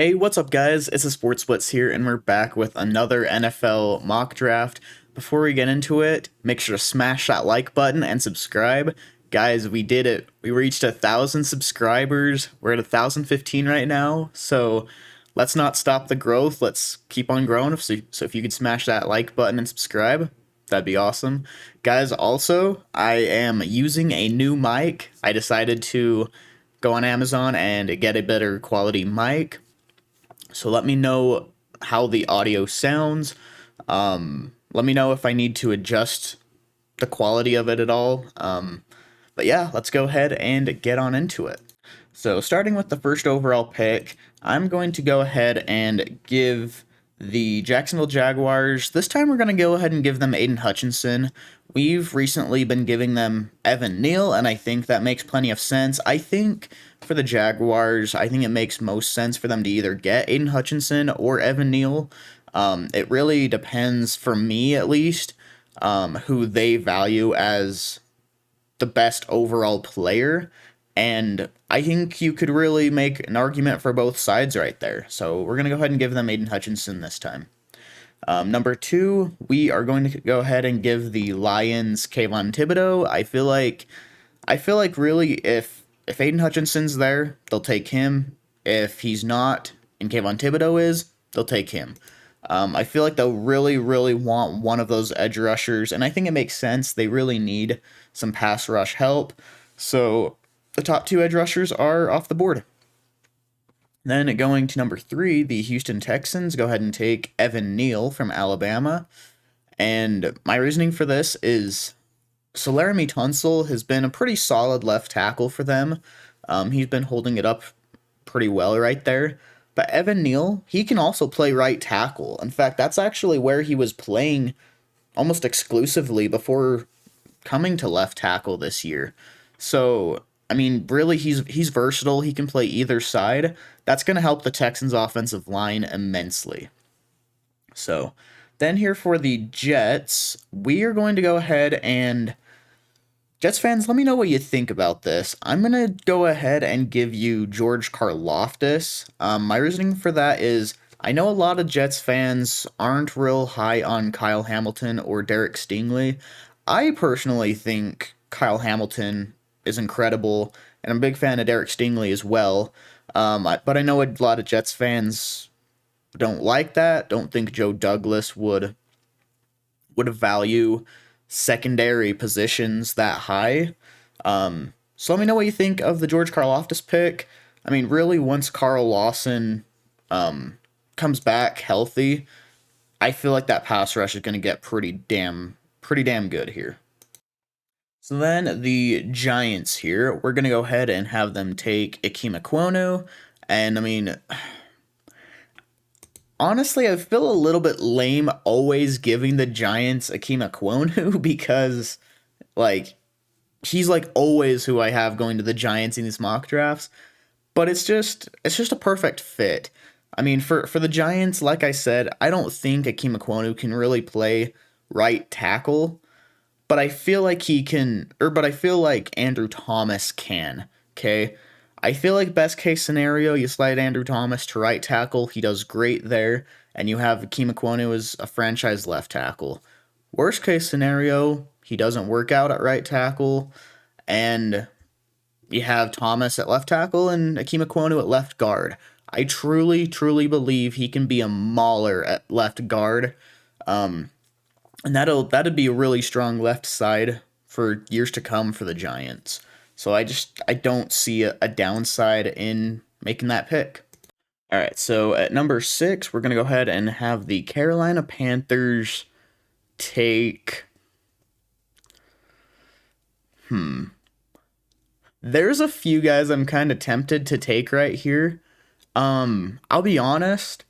Hey, what's up, guys? It's the Sports Blitz here, and we're back with another NFL mock draft. Before we get into it, make sure to smash that like button and subscribe. Guys, we did it. We reached 1,000 subscribers. We're at 1,015 right now, so let's not stop the growth. Let's keep on growing. So if you could smash that like button and subscribe, that'd be awesome. Guys, also, I am using a new mic. I decided to go on Amazon and get a better quality mic. So let me know how the audio sounds. Let me know if I need to adjust the quality of it at all. But yeah, let's go ahead and get on into it. So starting with the first overall pick, I'm going to go ahead and give the Jacksonville Jaguars, this time we're going to go ahead and give them Aiden Hutchinson. We've recently been giving them Evan Neal, and I think that makes plenty of sense. I think for the Jaguars, I think it makes most sense for them to either get Aiden Hutchinson or Evan Neal. It really depends, for me at least, who they value as the best overall player. And I think you could really make an argument for both sides right there. So we're going to go ahead and give them Aiden Hutchinson this time. Number 2, we are going to go ahead and give the Lions Kayvon Thibodeaux. I feel like really if Aiden Hutchinson's there, they'll take him. If he's not, and Kayvon Thibodeaux is, they'll take him. I feel like they'll really want one of those edge rushers, and I think it makes sense. They really need some pass rush help. So the top 2 edge rushers are off the board. Then going to number 3, the Houston Texans go ahead and take Evan Neal from Alabama. And my reasoning for this is, so Laramie Tunsil has been a pretty solid left tackle for them. He's been holding it up pretty well right there. But Evan Neal, he can also play right tackle. In fact, that's actually where he was playing almost exclusively before coming to left tackle this year. So I mean, really, he's versatile. He can play either side. That's going to help the Texans' offensive line immensely. So then here for the Jets, we are going to go ahead and... Jets fans, let me know what you think about this. I'm going to go ahead and give you George Karlaftis. My reasoning for that is I know a lot of Jets fans aren't real high on Kyle Hamilton or Derek Stingley. I personally think Kyle Hamilton is incredible, and I'm a big fan of Derek Stingley as well. But I know a lot of Jets fans don't like that, don't think Joe Douglas would value secondary positions that high. So let me know what you think of the George Karlaftis pick. I mean, really, once Carl Lawson comes back healthy, I feel like that pass rush is going to get pretty damn good here. So then the Giants here, we're going to go ahead and have them take Ikem Ekwonu. And I mean, honestly, I feel a little bit lame always giving the Giants Ikem Ekwonu because, like, he's like always who I have going to the Giants in these mock drafts. But it's just a perfect fit. I mean, for the Giants, like I said, I don't think Ikem Ekwonu can really play right tackle. But I feel like I feel like Andrew Thomas can, okay? I feel like best case scenario, you slide Andrew Thomas to right tackle, he does great there, and you have Ikem Ekwonu as a franchise left tackle. Worst case scenario, he doesn't work out at right tackle, and you have Thomas at left tackle and Ikem Ekwonu at left guard. I truly believe he can be a mauler at left guard. And that'd be a really strong left side for years to come for the Giants. So I don't see a downside in making that pick. All right, so at number 6, we're going to go ahead and have the Carolina Panthers take... There's a few guys I'm kind of tempted to take right here. I'll be honest,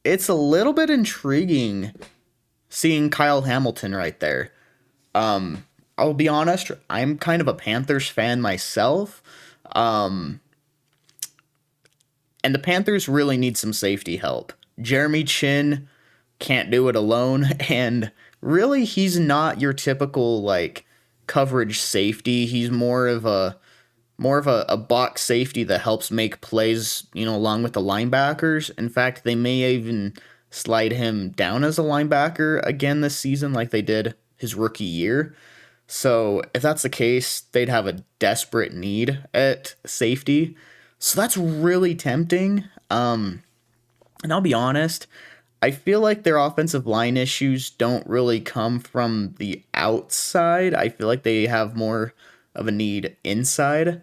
it's a little bit intriguing seeing Kyle Hamilton right there. I'll be honest, I'm kind of a Panthers fan myself. And the Panthers really need some safety help. Jeremy Chin can't do it alone, and really he's not your typical like coverage safety. He's more of a more of a box safety that helps make plays, along with the linebackers. In fact, they may even slide him down as a linebacker again this season, like they did his rookie year. So if that's the case, they'd have a desperate need at safety. So that's really tempting. And I'll be honest, I feel like their offensive line issues don't really come from the outside. I feel like they have more of a need inside.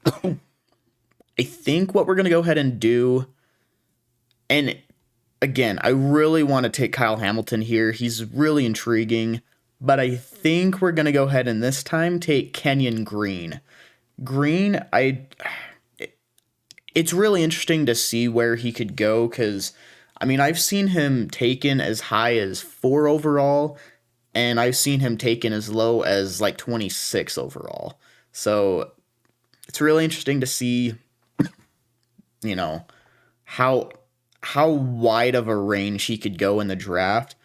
I think what we're going to go ahead and do, and again, I really want to take Kyle Hamilton here. He's really intriguing, but I think we're going to go ahead and this time take Kenyon Green. Green, it's really interesting to see where he could go because, I've seen him taken as high as 4 overall, and I've seen him taken as low as like 26 overall. So it's really interesting to see, how wide of a range he could go in the draft.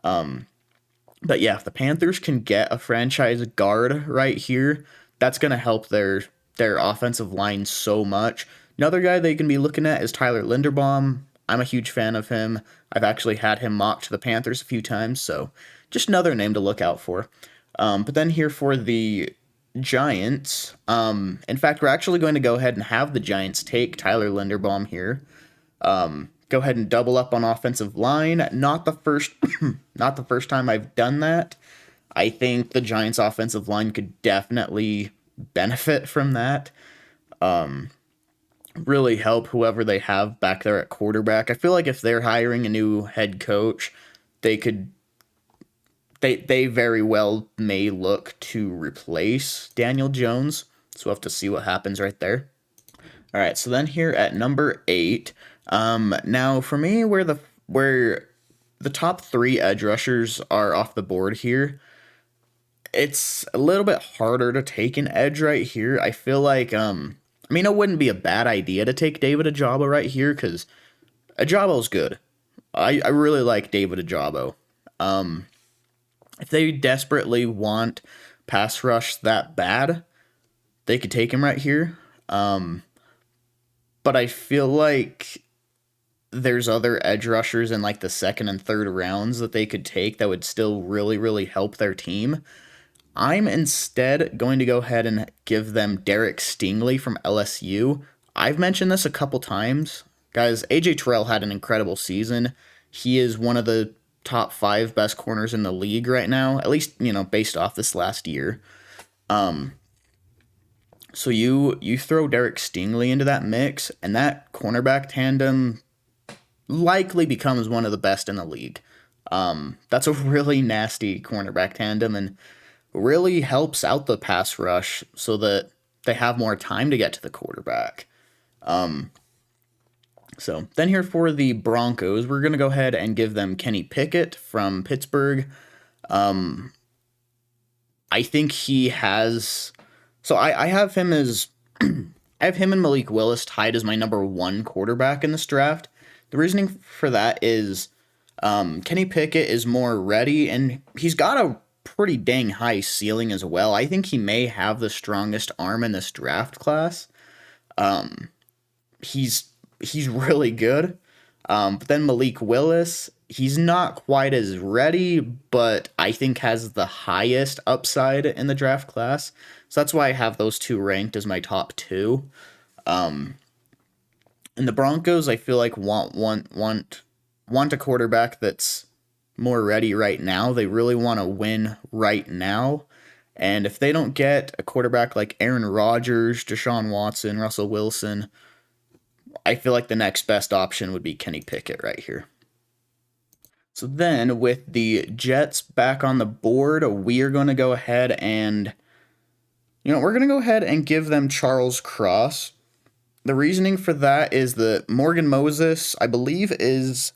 But yeah, if the Panthers can get a franchise guard right here, that's going to help their offensive line so much. Another guy they can be looking at is Tyler Linderbaum. I'm a huge fan of him. I've actually had him mocked to the Panthers a few times, so just another name to look out for. But then here for the Giants, in fact, we're actually going to go ahead and have the Giants take Tyler Linderbaum here. Go ahead and double up on offensive line. Not the first time I've done that. I think the Giants' offensive line could definitely benefit from that. Really help whoever they have back there at quarterback. I feel like if they're hiring a new head coach, they very well may look to replace Daniel Jones. So we'll have to see what happens right there. All right, so then here at number 8, now for me, where the top 3 edge rushers are off the board here, it's a little bit harder to take an edge right here. I feel like, it wouldn't be a bad idea to take David Ojabo right here because Ajabo's good. I really like David Ojabo. If they desperately want pass rush that bad, they could take him right here. But I feel like there's other edge rushers in like the second and third rounds that they could take that would still really, really help their team. I'm instead going to go ahead and give them Derek Stingley from LSU. I've mentioned this a couple times. Guys, AJ Terrell had an incredible season. He is one of the top 5 best corners in the league right now, at least, based off this last year. So you throw Derek Stingley into that mix, and that cornerback tandem likely becomes one of the best in the league. That's a really nasty cornerback tandem, and really helps out the pass rush so that they have more time to get to the quarterback. So then here for the Broncos, we're going to go ahead and give them Kenny Pickett from Pittsburgh. I think he has... So I have him as... I have him and Malik Willis tied as my number 1 quarterback in this draft. The reasoning for that is Kenny Pickett is more ready, and he's got a pretty dang high ceiling as well. I think he may have the strongest arm in this draft class. He's really good. But then Malik Willis, he's not quite as ready, but I think has the highest upside in the draft class. So that's why I have those 2 ranked as my top 2. And the Broncos, I feel like want a quarterback that's more ready right now. They really want to win right now. And if they don't get a quarterback like Aaron Rodgers, Deshaun Watson, Russell Wilson, I feel like the next best option would be Kenny Pickett right here. So then with the Jets back on the board, we are going to go ahead and, we're going to go ahead and give them Charles Cross. The reasoning for that is that Morgan Moses, I believe, is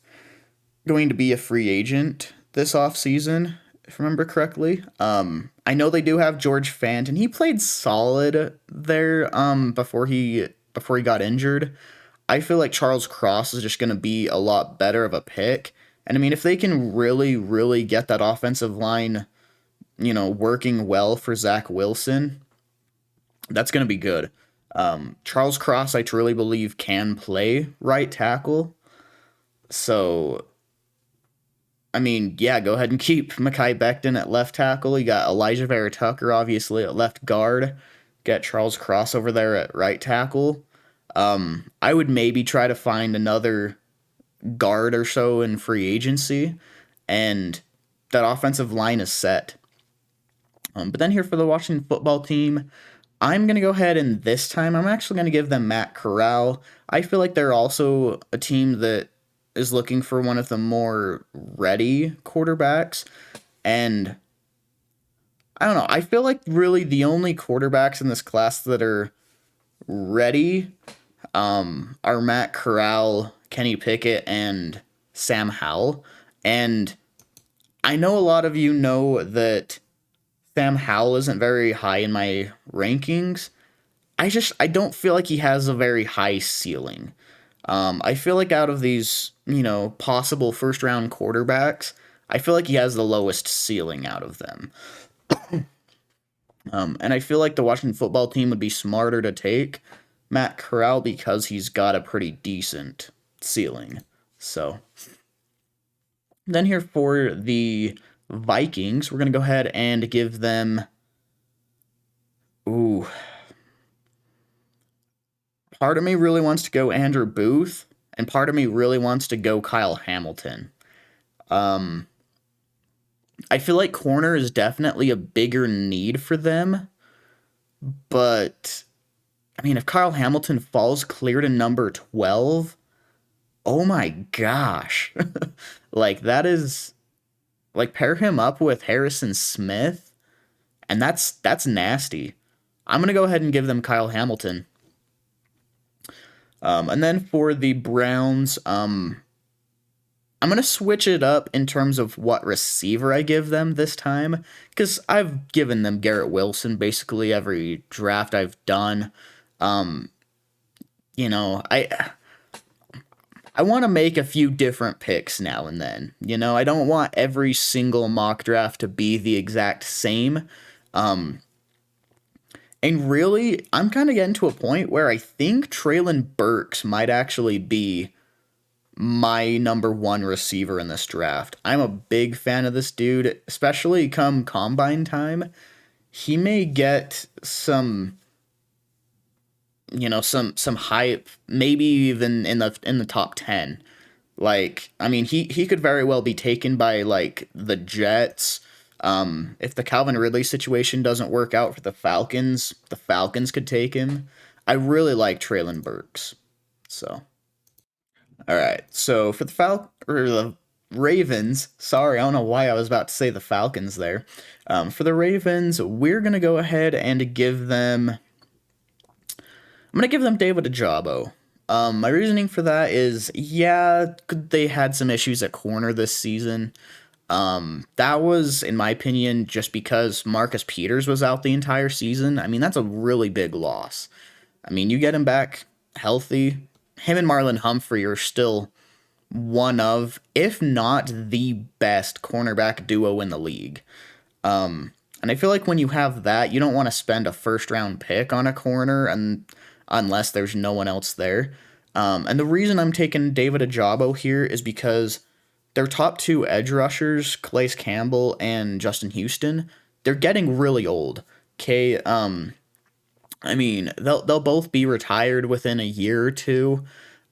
going to be a free agent this offseason, if I remember correctly. I know they do have George Fant, and he played solid there before he got injured. I feel like Charles Cross is just going to be a lot better of a pick. And if they can really, really get that offensive line, working well for Zach Wilson, That's going to be good. Charles Cross, I truly believe, can play right tackle. So, I mean, yeah, go ahead and keep Mekhi Becton at left tackle. You got Elijah Vera Tucker, obviously, at left guard. Get Charles Cross over there at right tackle. I would maybe try to find another guard or so in free agency, and that offensive line is set. But then here for the Washington football team, I'm going to go ahead and this time I'm actually going to give them Matt Corral. I feel like they're also a team that is looking for one of the more ready quarterbacks. And I don't know, I feel like really the only quarterbacks in this class that are ready are Matt Corral, Kenny Pickett, and Sam Howell. And I know a lot of you know that Sam Howell isn't very high in my rankings. I don't feel like he has a very high ceiling. I feel like out of these, possible first round quarterbacks, I feel like he has the lowest ceiling out of them. And I feel like the Washington football team would be smarter to take Matt Corral because he's got a pretty decent ceiling. So then here for the Vikings, we're going to go ahead and give them. Ooh. Part of me really wants to go Andrew Booth, and part of me really wants to go Kyle Hamilton. I feel like corner is definitely a bigger need for them, but I mean, if Kyle Hamilton falls clear to number 12, oh my gosh. Like, that is, like, pair him up with Harrison Smith, and that's nasty. I'm going to go ahead and give them Kyle Hamilton. And then for the Browns, I'm going to switch it up in terms of what receiver I give them this time, because I've given them Garrett Wilson basically every draft I've done. I want to make a few different picks now and then. I don't want every single mock draft to be the exact same. And really, I'm kind of getting to a point where I think Treylin Berks might actually be my number one receiver in this draft. I'm a big fan of this dude, especially come combine time. He may get some hype, maybe even in the top 10. Like, I mean, he could very well be taken by like the Jets. If the Calvin Ridley situation doesn't work out for the Falcons could take him. I really like Treylin Berks. So, all right. So for the Ravens, sorry, I don't know why I was about to say the Falcons there. For the Ravens, we're gonna go ahead and give them. I'm gonna give them David Ojabo. My reasoning for that is, yeah, they had some issues at corner this season. That was, in my opinion, just because Marcus Peters was out the entire season. I mean, that's a really big loss. I mean, you get him back healthy. Him and Marlon Humphrey are still one of, if not the best cornerback duo in the league. And I feel like when you have that, you don't want to spend a first round pick on a corner unless there's no one else there. And the reason I'm taking David Ojabo here is because their top two edge rushers, Calais Campbell and Justin Houston, they're getting really old. Okay, I mean, they'll both be retired within a year or two.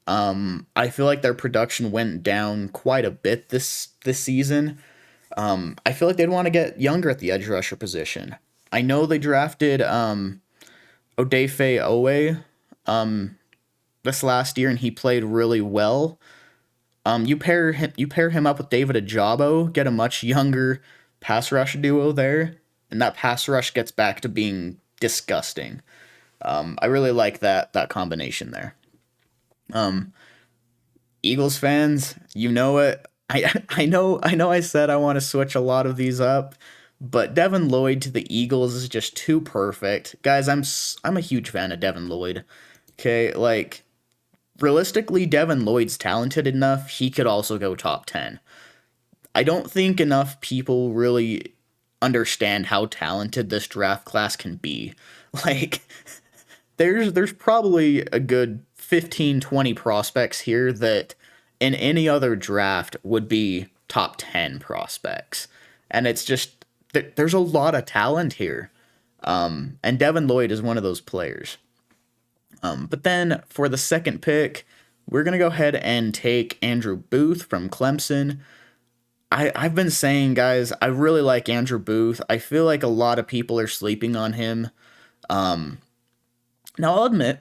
I feel like their production went down quite a bit this season. I feel like they'd want to get younger at the edge rusher position. I know they drafted Odafe Owe this last year, and he played really well. You pair him up with David Ojabo, get a much younger pass rush duo there, and that pass rush gets back to being disgusting. I really like that combination there. Eagles fans, you know it. I know I said I want to switch a lot of these up, but Devin Lloyd to the Eagles is just too perfect. Guys, I'm a huge fan of Devin Lloyd. Okay, like, realistically, Devin Lloyd's talented enough, he could also go top 10. I don't think enough people really understand how talented this draft class can be. Like, there's probably a good 15, 20 prospects here that in any other draft would be top 10 prospects. And it's just, there's a lot of talent here. And Devin Lloyd is one of those players. But then for the second pick, we're going to go ahead and take Andrew Booth from Clemson. I've been saying, guys, I really like Andrew Booth. I feel like a lot of people are sleeping on him. Now, I'll admit,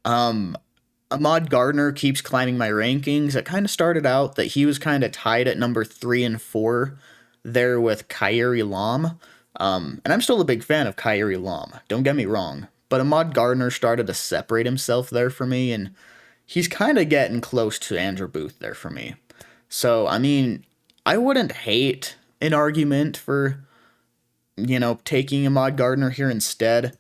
Ahmad Gardner keeps climbing my rankings. It kind of started out that he was kind of tied at number 3 and 4 there with Kyrie Lam. And I'm still a big fan of Kyrie Lam, don't get me wrong. But Ahmad Gardner started to separate himself there for me, and he's kind of getting close to Andrew Booth there for me. So, I mean, I wouldn't hate an argument for, taking Ahmad Gardner here instead,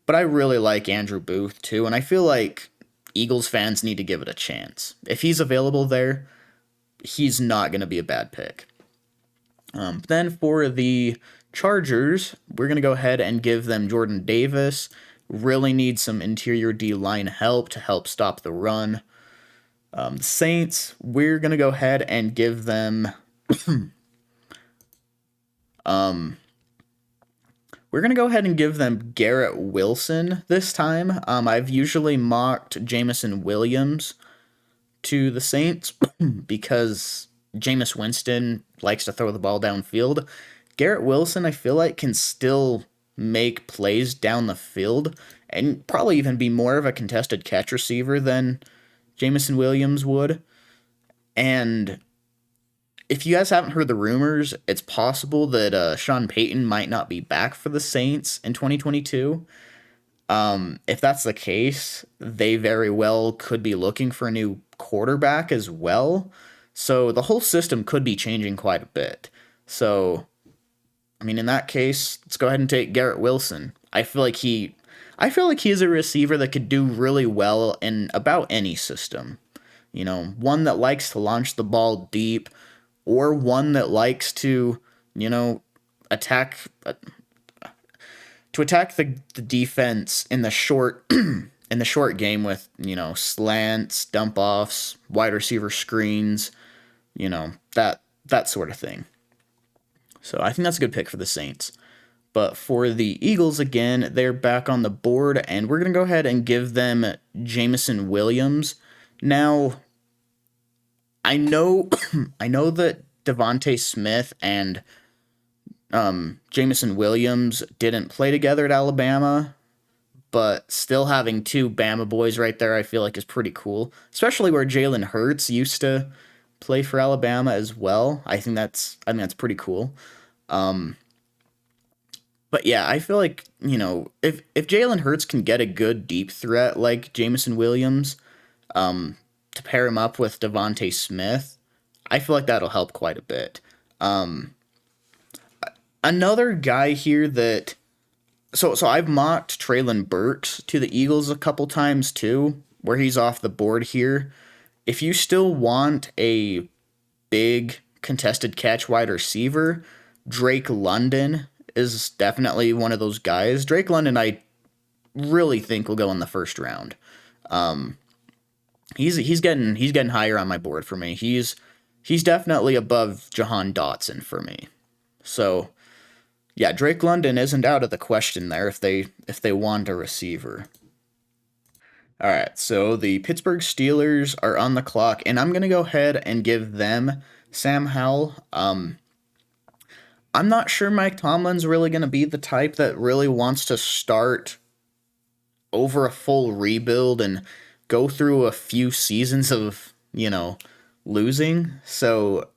but I really like Andrew Booth too, and I feel like Eagles fans need to give it a chance. If he's available there, he's not going to be a bad pick. Then for the Chargers, we're going to go ahead and give them Jordan Davis. Really need some interior D-line help to help stop the run. The Saints, we're going to go ahead and give them... we're going to go ahead and give them Garrett Wilson this time. I've usually mocked Jameson Williams to the Saints because Jameis Winston likes to throw the ball downfield. Garrett Wilson, I feel like, can still make plays down the field and probably even be more of a contested catch receiver than Jameson Williams would. And if you guys haven't heard the rumors, it's possible that Sean Payton might not be back for the Saints in 2022. If that's the case, they very well could be looking for a new quarterback as well. So the whole system could be changing quite a bit. So, I mean, in that case, let's go ahead and take Garrett Wilson. I feel like he's a receiver that could do really well in about any system. One that likes to launch the ball deep, or one that likes to, attack the defense in the short game with, slants, dump offs, wide receiver screens, that sort of thing. So I think that's a good pick for the Saints. But for the Eagles, again, they're back on the board, and we're going to go ahead and give them Jameson Williams. Now, I know that Devontae Smith and Jameson Williams didn't play together at Alabama, but still having two Bama boys right there, I feel like is pretty cool, especially where Jalen Hurts used to play for Alabama as well. I think that's pretty cool. But yeah, I feel like, if Jalen Hurts can get a good deep threat like Jameson Williams, to pair him up with Devontae Smith, I feel like that'll help quite a bit. Another guy here that... So I've mocked Treylin Berks to the Eagles a couple times too, where he's off the board here. If you still want a big contested catch wide receiver, Drake London is definitely one of those guys. Drake London, I really think will go in the first round. He's getting higher on my board for me. He's definitely above Jahan Dotson for me. So yeah, Drake London isn't out of the question there if they want a receiver. All right, so the Pittsburgh Steelers are on the clock, and I'm gonna go ahead and give them Sam Howell. I'm not sure Mike Tomlin's really going to be the type that really wants to start over a full rebuild and go through a few seasons of, losing. So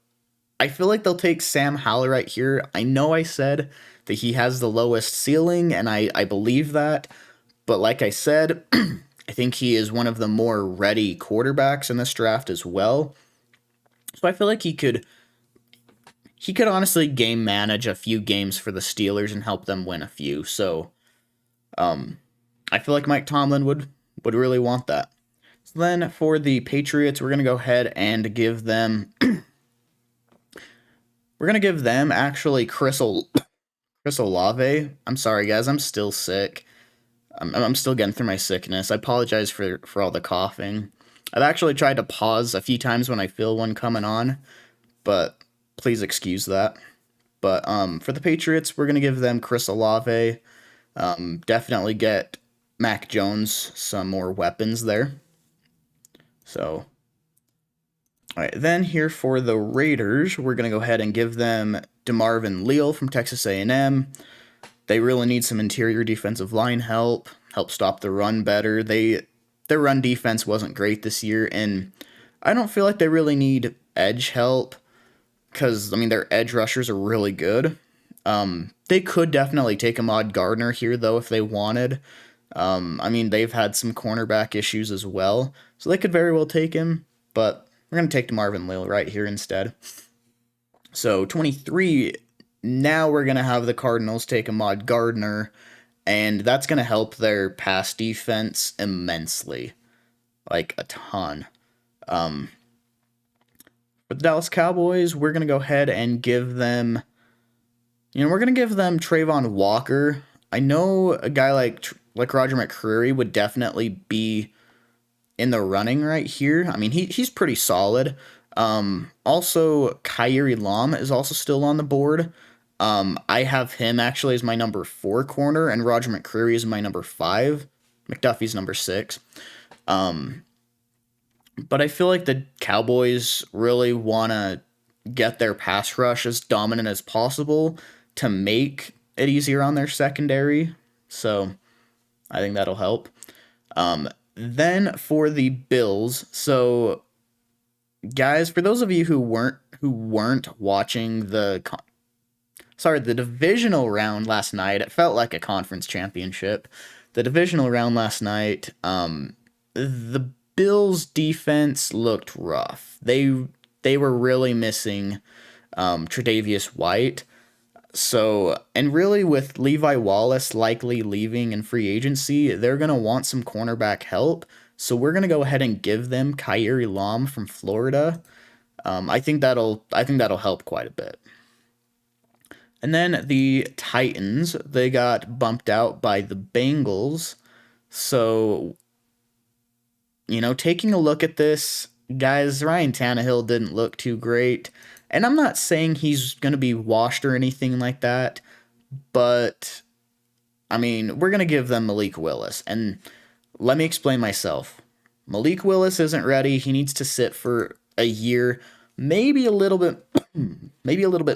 I feel like they'll take Sam Howell right here. I know I said that he has the lowest ceiling, and I believe that. But like I said, I think he is one of the more ready quarterbacks in this draft as well. So I feel like he could honestly game manage a few games for the Steelers and help them win a few. So I feel like Mike Tomlin would really want that. So then for the Patriots, we're going to go ahead and give them actually Chris Olave. I'm sorry guys, I'm still sick. I'm still getting through my sickness. I apologize for all the coughing. I've actually tried to pause a few times when I feel one coming on, but please excuse that. But for the Patriots, we're gonna give them Chris Olave. Definitely get Mac Jones some more weapons there. So, all right, then here for the Raiders, we're gonna go ahead and give them DeMarvin Leal from Texas A&M. They really need some interior defensive line help stop the run better. Their run defense wasn't great this year, and I don't feel like they really need edge help because I mean their edge rushers are really good. They could definitely take Ahmad Gardner here though if they wanted. I mean they've had some cornerback issues as well, so they could very well take him. But we're gonna take DeMarvin Leal right here instead. So 23. Now we're gonna have the Cardinals take Ahmad Gardner, and that's gonna help their pass defense immensely, like a ton. For the Dallas Cowboys, we're gonna go ahead and give them, we're gonna give them Trayvon Walker. I know a guy like Roger McCreary would definitely be in the running right here. I mean, he's pretty solid. Also, Kyrie Lam is also still on the board. I have him actually as my number 4 corner, and Roger McCreary is my number 5. McDuffie's number 6. But I feel like the Cowboys really want to get their pass rush as dominant as possible to make it easier on their secondary. So I think that'll help. Then for the Bills, so guys, for those of you who weren't watching the divisional round last night, it felt like a conference championship. The divisional round last night, the Bills defense looked rough. They were really missing Tre'Davious White. So, and really with Levi Wallace likely leaving in free agency, they're going to want some cornerback help. So we're going to go ahead and give them Kyrie Lam from Florida. I think that'll help quite a bit. And then the Titans, they got bumped out by the Bengals. So, taking a look at this, guys, Ryan Tannehill didn't look too great. And I'm not saying he's going to be washed or anything like that, but, I mean, we're going to give them Malik Willis. And let me explain myself. Malik Willis isn't ready. He needs to sit for a year, maybe a little bit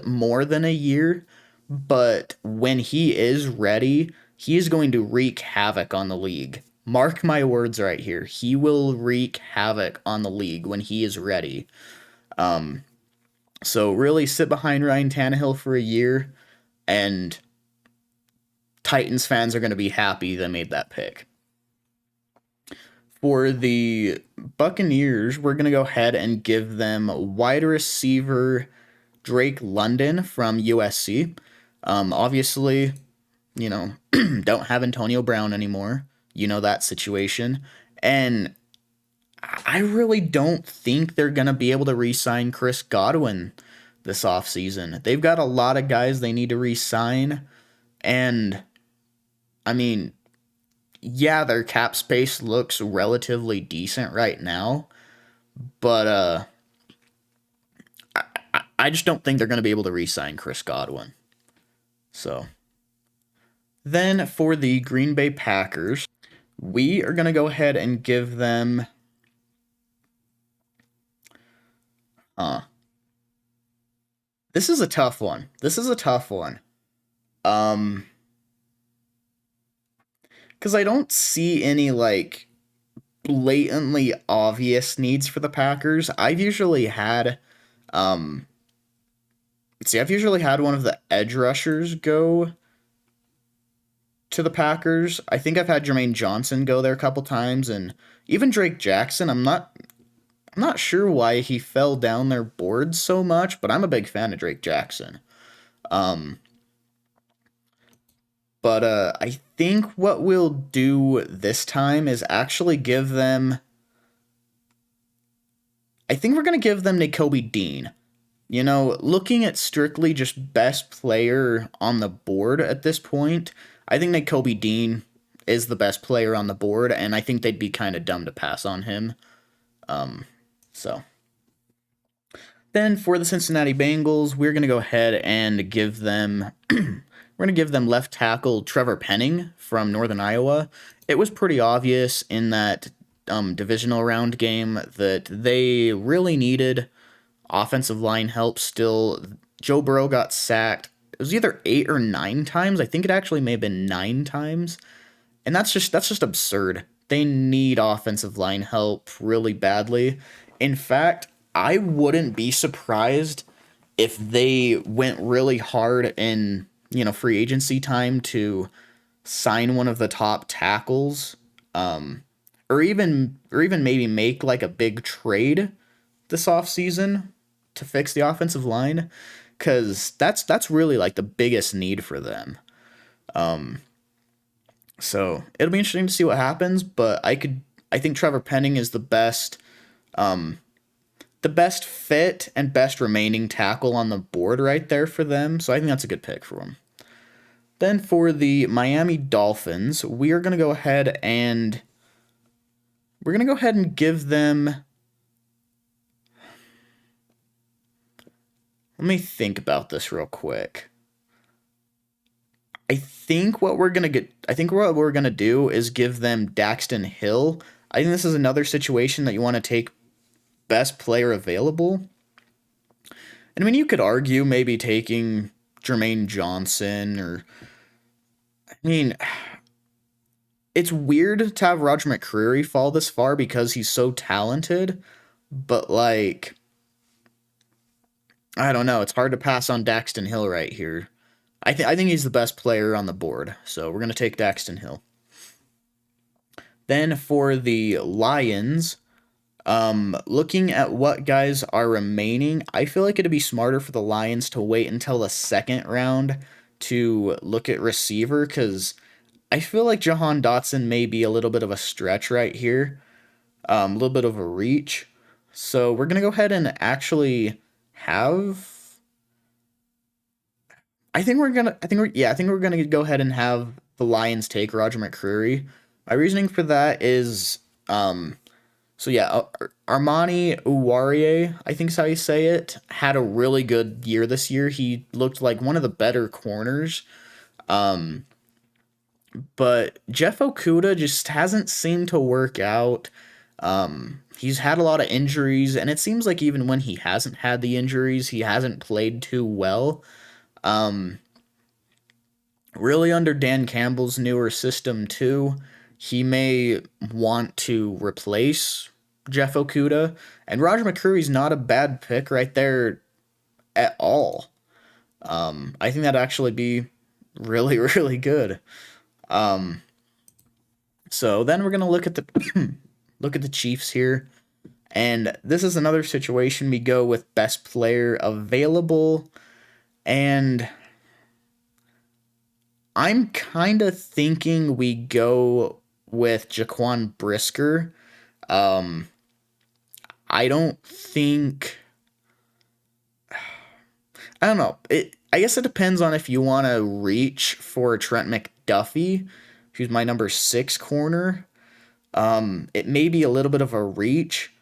more than a year. But when he is ready, he is going to wreak havoc on the league. Mark my words right here. He will wreak havoc on the league when he is ready. So really sit behind Ryan Tannehill for a year, and Titans fans are going to be happy they made that pick. For the Buccaneers, we're going to go ahead and give them wide receiver Drake London from USC. Obviously, don't have Antonio Brown anymore. That situation. And I really don't think they're going to be able to re-sign Chris Godwin this offseason. They've got a lot of guys they need to re-sign. And, I mean, yeah, their cap space looks relatively decent right now. But I just don't think they're going to be able to re-sign Chris Godwin. So, then for the Green Bay Packers, we are going to go ahead and give them... This is a tough one. Because I don't see any, blatantly obvious needs for the Packers. I've usually had one of the edge rushers go to the Packers. I think I've had Jermaine Johnson go there a couple times, and even Drake Jackson. I'm not sure why he fell down their board so much, but I'm a big fan of Drake Jackson. But I think what we'll do this time is actually give them... I think we're going to give them Nakobe Dean. Looking at strictly just best player on the board at this point, I think Nakobe Dean is the best player on the board, and I think they'd be kind of dumb to pass on him. So then for the Cincinnati Bengals, we're going to go ahead and give them we're going to give them left tackle Trevor Penning from Northern Iowa. It was pretty obvious in that divisional round game that they really needed offensive line help still. Joe Burrow got sacked. It was either 8 or 9 times. I think it actually may have been 9 times. And that's just absurd. They need offensive line help really badly. In fact, I wouldn't be surprised if they went really hard in, free agency time to sign one of the top tackles, or even maybe make like a big trade this offseason to fix the offensive line, because that's really like the biggest need for them. So it'll be interesting to see what happens, but I think Trevor Penning is the best fit and best remaining tackle on the board right there for them. So I think that's a good pick for him. Then for the Miami Dolphins, we're going to go ahead and give them, let me think about this real quick. I think what we're going to do is give them Daxton Hill. I think this is another situation that you want to take best player available. And I mean, you could argue maybe taking Jermaine Johnson, or, I mean, it's weird to have Roger McCreary fall this far because he's so talented, but like, I don't know. It's hard to pass on Daxton Hill right here. I think he's the best player on the board, so we're going to take Daxton Hill. Then for the Lions, looking at what guys are remaining, I feel like it'd be smarter for the Lions to wait until the second round to look at receiver, because I feel like Jahan Dotson may be a little bit of a stretch right here, a little bit of a reach. So we're going to go ahead and actually have... I think we're gonna go ahead and have the Lions take Roger McCreary. My reasoning for that is, Armani Uwarie, I think is how you say it, had a really good year this year. He looked like one of the better corners. But Jeff Okudah just hasn't seemed to work out. He's had a lot of injuries, and it seems like even when he hasn't had the injuries, he hasn't played too well. Really under Dan Campbell's newer system too, he may want to replace Jeff Okudah, and Roger McCreary's not a bad pick right there at all. I think that'd actually be really, really good. So then we're gonna look at the Chiefs here, and this is another situation we go with best player available, and I'm kind of thinking we go with Jaquan Brisker. I don't know. I guess it depends on if you want to reach for Trent McDuffie, who's my number 6 corner. It may be a little bit of a reach.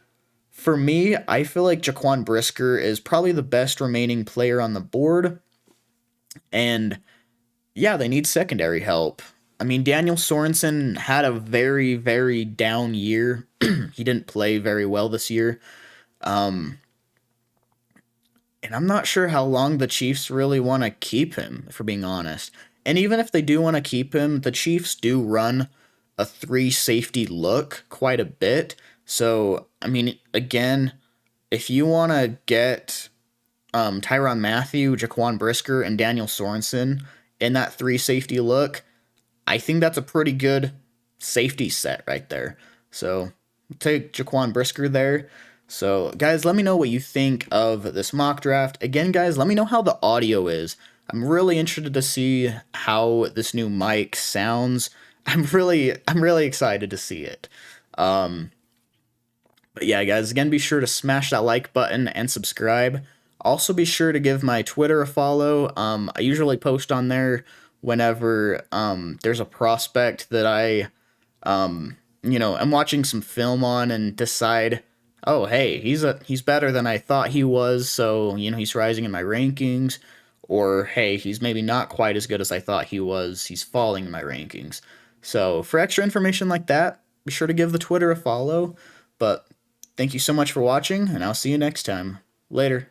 For me, I feel like Jaquan Brisker is probably the best remaining player on the board. And yeah, they need secondary help. I mean, Daniel Sorensen had a very, very down year. He didn't play very well this year. And I'm not sure how long the Chiefs really want to keep him, if we're being honest. And even if they do want to keep him, the Chiefs do run a 3 safety look quite a bit. So, I mean, again, if you want to get Tyrann Mathieu, Jaquan Brisker, and Daniel Sorensen in that 3 safety look, I think that's a pretty good safety set right there. So take Jaquan Brisker there. So guys, let me know what you think of this mock draft. Again, guys, let me know how the audio is. I'm really interested to see how this new mic sounds. I'm really excited to see it. But yeah, guys, again, be sure to smash that like button and subscribe. Also, be sure to give my Twitter a follow. I usually post on there whenever there's a prospect that I'm watching some film on and decide, oh, hey, he's better than I thought he was, so, he's rising in my rankings, or hey, he's maybe not quite as good as I thought he was, he's falling in my rankings. So, for extra information like that, be sure to give the Twitter a follow, but thank you so much for watching, and I'll see you next time. Later.